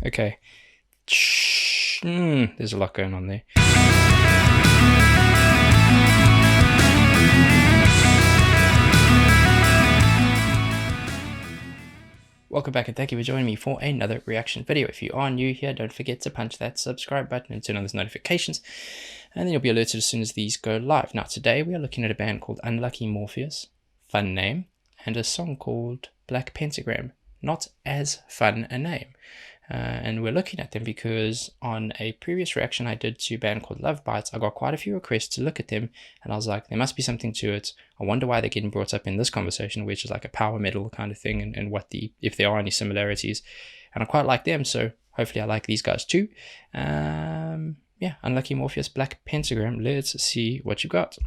Okay. There's a lot going on there. Welcome back and thank you for joining me for another reaction video. If you are new here, don't forget to punch that subscribe button and turn on those notifications, and then you'll be alerted as soon as these go live. Now today we are looking at a band called Unlucky Morpheus, fun name, and a song called Black Pentagram, not as fun a name. And we're looking at them because on a previous reaction I did to a band called Love Bites, I got quite a few requests to look at them, and I was like, there must be something to it. I wonder why they're getting brought up in this conversation, which is like a power metal kind of thing, and what if there are any similarities. And I quite like them, so hopefully I like these guys too. Yeah, Unlucky Morpheus, Black Pentagram. Let's see what you got.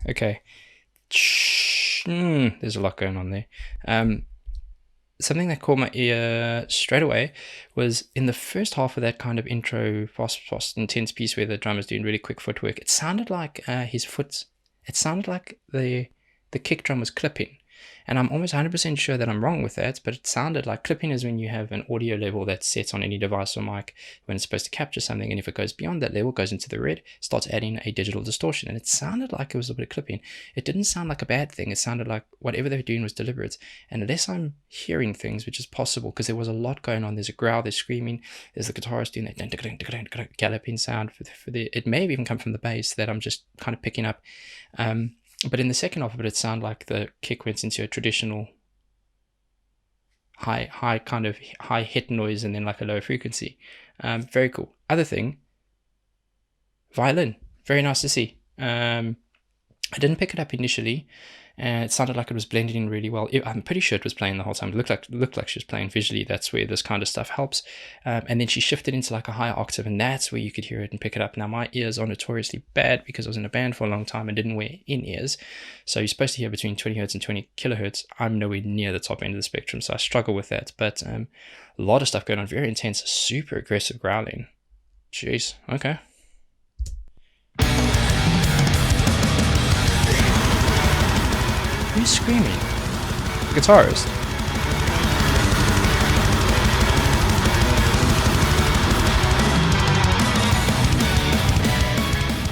Okay. There's a lot going on there. Something that caught my ear straight away was in the first half of that kind of intro, fast, intense piece where the drummer's doing really quick footwork. It sounded like his foot. It sounded like the kick drum was clipping. And I'm almost 100% sure that I'm wrong with that, but it sounded like clipping is when you have an audio level that's set on any device or mic when it's supposed to capture something, and if it goes beyond that level, goes into the red, starts adding a digital distortion. And it sounded like it was a bit of clipping. It didn't sound like a bad thing. It sounded like whatever they were doing was deliberate. And unless I'm hearing things, which is possible because there was a lot going on, there's a growl, there's screaming, there's the guitarist doing that galloping sound for the, it may have even come from the bass that I'm just kind of picking up. But in the second half of it, it sounded like the kick went into a traditional high hit noise and then like a low frequency. Very cool. Other thing, violin. Very nice to see. I didn't pick it up initially, and it sounded like it was blending in really well. I'm pretty sure it was playing the whole time. It looked like she was playing visually. That's where this kind of stuff helps. And then she shifted into like a higher octave, and that's where you could hear it and pick it up. Now my ears are notoriously bad because I was in a band for a long time and didn't wear in-ears. So you're supposed to hear between 20 hertz and 20 kilohertz. I'm nowhere near the top end of the spectrum, so I struggle with that. But a lot of stuff going on, very intense, super aggressive growling. Jeez, okay. Who's screaming? The guitarist.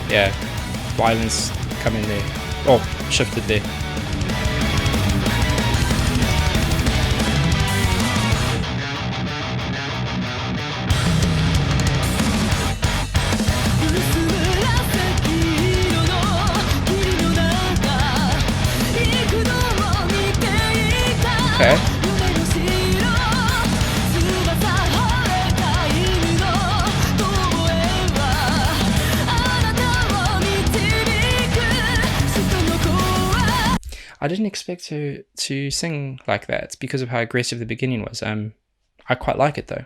Yeah, violence coming there. Oh, shifted there. Okay. I didn't expect her to sing like that because of how aggressive the beginning was. I quite like it though.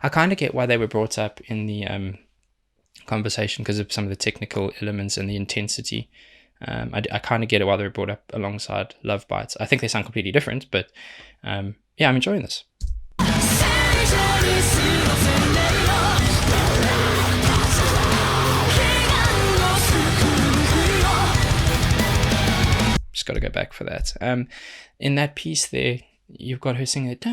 I kind of get why they were brought up in the conversation because of some of the technical elements and the intensity. I kind of get it why they were brought up alongside Love Bites. I think they sound completely different, but yeah, I'm enjoying this. Just got to go back for that. In that piece there, you've got her singing it.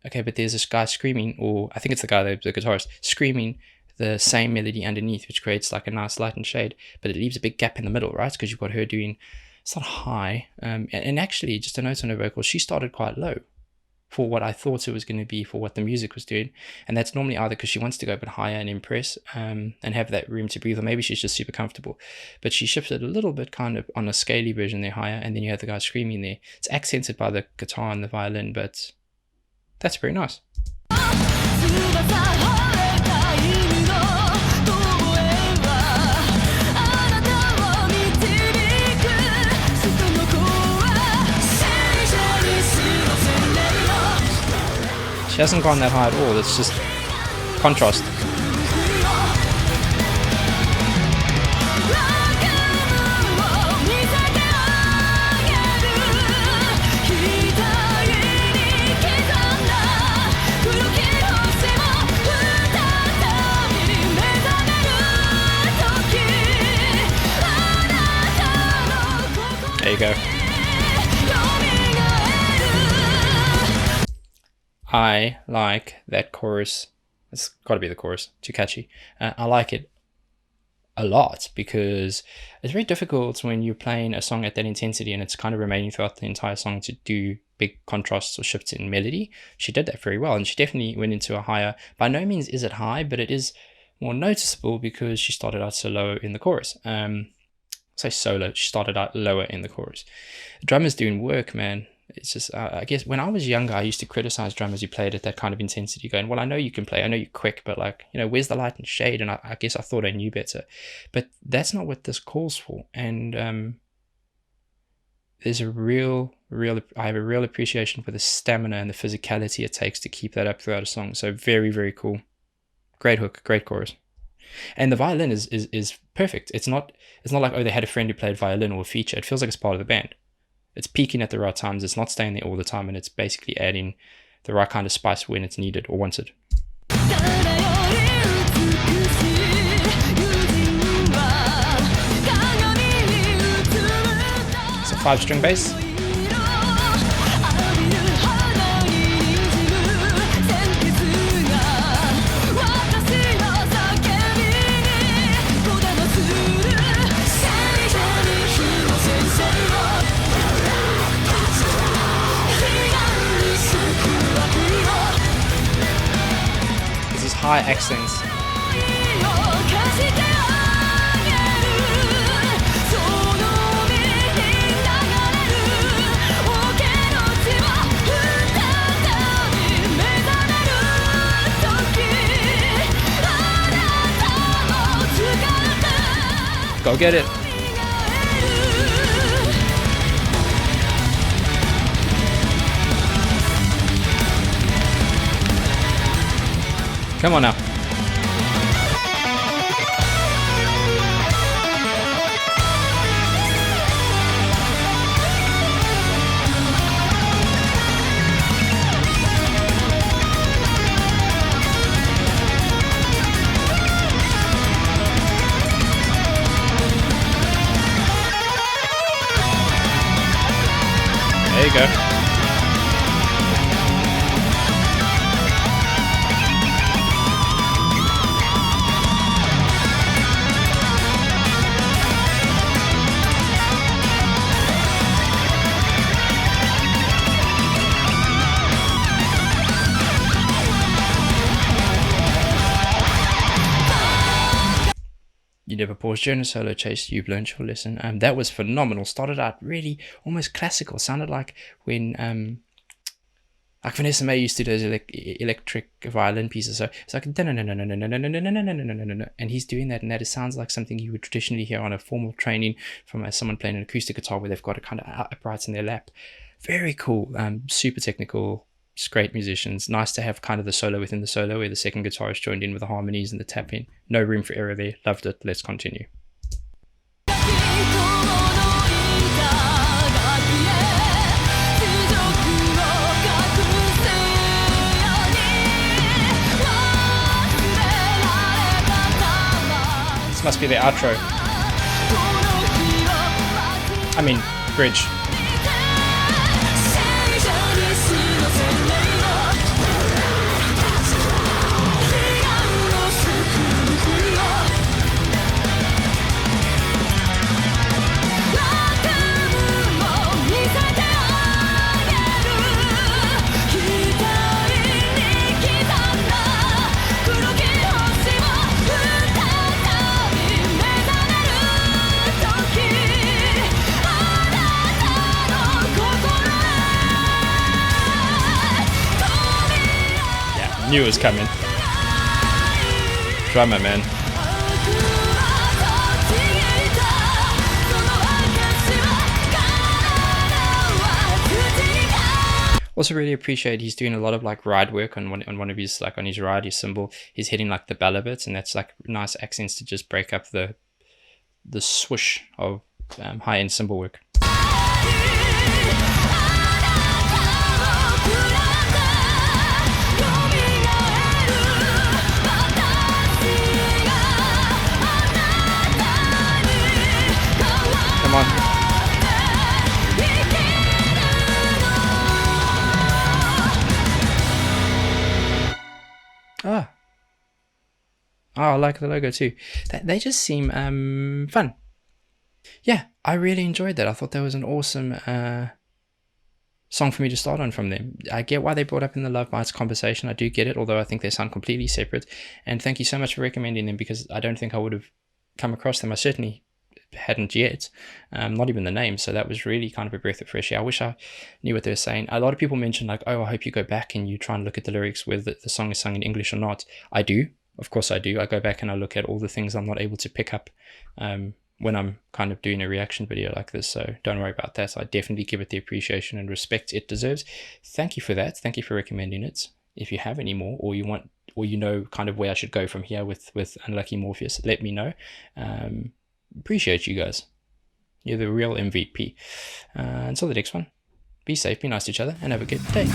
Okay, but there's this guy screaming, or I think it's the guy, the guitarist, screaming the same melody underneath, which creates like a nice light and shade, but it leaves a big gap in the middle, right? Because you've got her doing, it's not high, and actually, just a note on her vocals, she started quite low for what I thought it was going to be for what the music was doing, and that's normally either because she wants to go a bit higher and impress and have that room to breathe, or maybe she's just super comfortable, but she shifted a little bit kind of on a scaly version there higher, and then you have the guy screaming there. It's accented by the guitar and the violin, but that's very nice. She hasn't gone that high at all, it's just contrast. There you go. I like that chorus. It's got to be the chorus. Too catchy. I like it a lot because it's very difficult when you're playing a song at that intensity and it's kind of remaining throughout the entire song to do big contrasts or shifts in melody. She did that very well, and she definitely went into a higher. By no means is it high, but it is more noticeable because she started out so low in the chorus. Say solo, she started out lower in the chorus. The drummer's doing work, man. It's just, I guess when I was younger, I used to criticize drummers who played at that kind of intensity, going, well, I know you can play, I know you're quick, but like, you know, where's the light and shade? And I guess I thought I knew better, but that's not what this calls for. And there's a I have a real appreciation for the stamina and the physicality it takes to keep that up throughout a song. So very, very cool. Great hook, great chorus. And the violin is perfect. It's not like, oh, they had a friend who played violin or a feature. It feels like it's part of the band. It's peaking at the right times. It's not staying there all the time, and it's basically adding the right kind of spice when it's needed or wanted. It's a 5-string bass. High accents. Go get it. Come on now. There you go. You never pause during a solo chase, you've learned your lesson. That was phenomenal. Started out really almost classical. Sounded like when like Vanessa Mae used to do those electric violin pieces. So it's like, and he's doing that, and that sounds like something you would traditionally hear on a formal training from someone playing an acoustic guitar where they've got a kind of uprights in their lap. Very cool. Super technical. Just great musicians. Nice to have kind of the solo within the solo where the second guitarist joined in with the harmonies and the tapping. No room for error there. Loved it. Let's continue. This must be the outro. I mean, bridge. Knew it was coming. Drummer, man. Also really appreciate he's doing a lot of like ride work on one of his, like on his ride, his cymbal. He's hitting like the bella bits, and that's like nice accents to just break up the swoosh of high-end cymbal work. Come on. Oh, I like the logo too. They just seem fun. Yeah, I really enjoyed that. I thought that was an awesome song for me to start on from them. I get why they brought up in the Love Bites conversation. I do get it, although I think they sound completely separate. And thank you so much for recommending them, because I don't think I would have come across them. I certainly hadn't yet, not even the name. So that was really kind of a breath of fresh air. I wish I knew what they were saying. A lot of people mention like, oh, I hope you go back and you try and look at the lyrics, whether the song is sung in English or not. I do. Of course I do. I go back and I look at all the things I'm not able to pick up when I'm kind of doing a reaction video like this. So don't worry about that. I definitely give it the appreciation and respect it deserves. Thank you for that. Thank you for recommending it. If you have any more, or you want, or you know kind of where I should go from here with Unlucky Morpheus, let me know. Appreciate you guys. You're the real MVP. Until the next one, be safe, be nice to each other, and have a good day.